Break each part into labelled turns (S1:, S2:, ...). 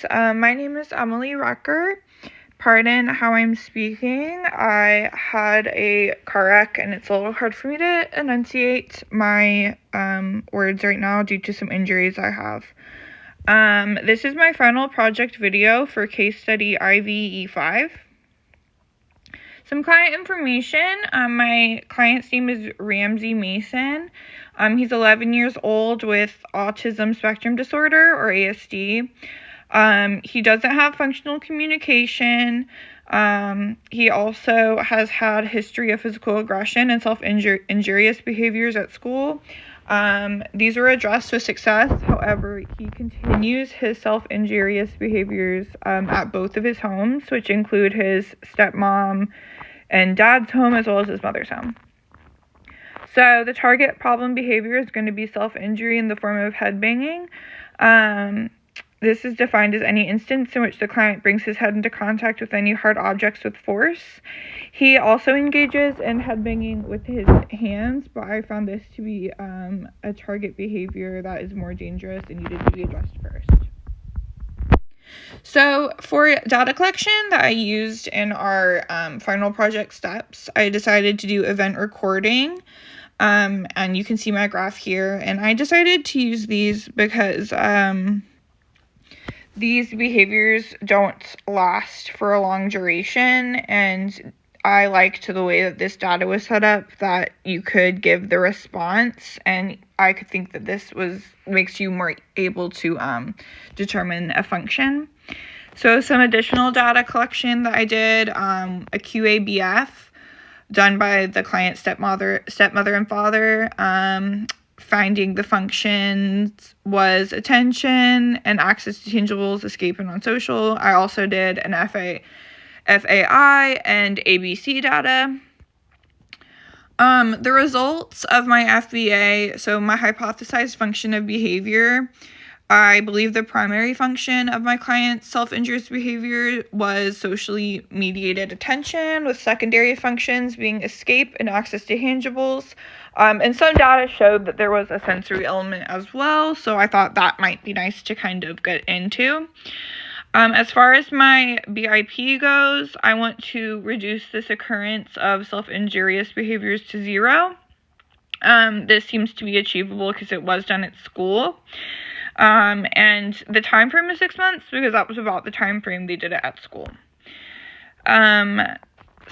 S1: guys, my name is Emily Rucker. Pardon how I'm speaking. I had a car wreck and it's a little hard for me to enunciate my words right now due to some injuries I have. This is my final project video for case study IVE5. Some client information. My client's name is Ramsey Mason. He's 11 years old with autism spectrum disorder, or ASD. He doesn't have functional communication. He also has had history of physical aggression and self-injurious behaviors at school. These were addressed with success. However, he continues his self-injurious behaviors at both of his homes, which include his stepmom and dad's home as well as his mother's home. So the target problem behavior is going to be self-injury in the form of headbanging. This is defined as any instance in which the client brings his head into contact with any hard objects with force. He also engages in headbanging with his hands, but I found this to be a target behavior that is more dangerous and needed to be addressed first. So for data collection that I used in our final project steps, I decided to do event recording. And you can see my graph here. And I decided to use these because these behaviors don't last for a long duration, and I liked the way that this data was set up, that you could give the response, and I could think that this makes you more able to determine a function. So some additional data collection that I did, a QABF done by the client's stepmother and father. Finding the functions was attention and access to tangibles, escape, and non-social. I also did an FAI and ABC data. The results of my FBA, so my hypothesized function of behavior, I believe the primary function of my client's self-injurious behavior was socially mediated attention, with secondary functions being escape and access to tangibles. And some data showed that there was a sensory element as well, so I thought that might be nice to kind of get into. As far as my BIP goes, I want to reduce this occurrence of self-injurious behaviors to 0. This seems to be achievable because it was done at school. And the time frame is 6 months because that was about the time frame they did it at school.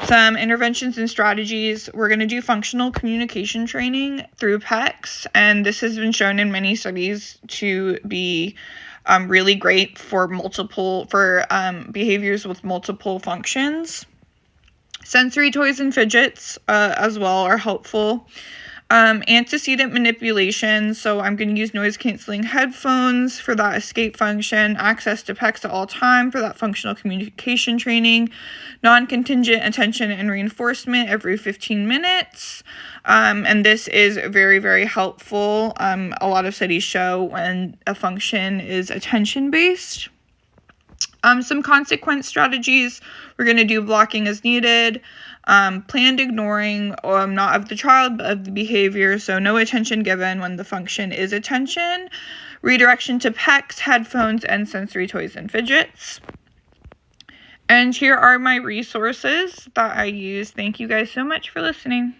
S1: Some interventions and strategies. We're going to do functional communication training through PECS, and this has been shown in many studies to be really great for behaviors with multiple functions. Sensory toys and fidgets as well are helpful. Antecedent manipulation, so I'm going to use noise-canceling headphones for that escape function, access to PECS at all time for that functional communication training, non-contingent attention and reinforcement every 15 minutes, and this is very, very helpful. A lot of studies show when a function is attention-based. Some consequence strategies, we're going to do blocking as needed, planned ignoring, not of the child, but of the behavior, so no attention given when the function is attention, redirection to PECS, headphones, and sensory toys and fidgets. And here are my resources that I use. Thank you guys so much for listening.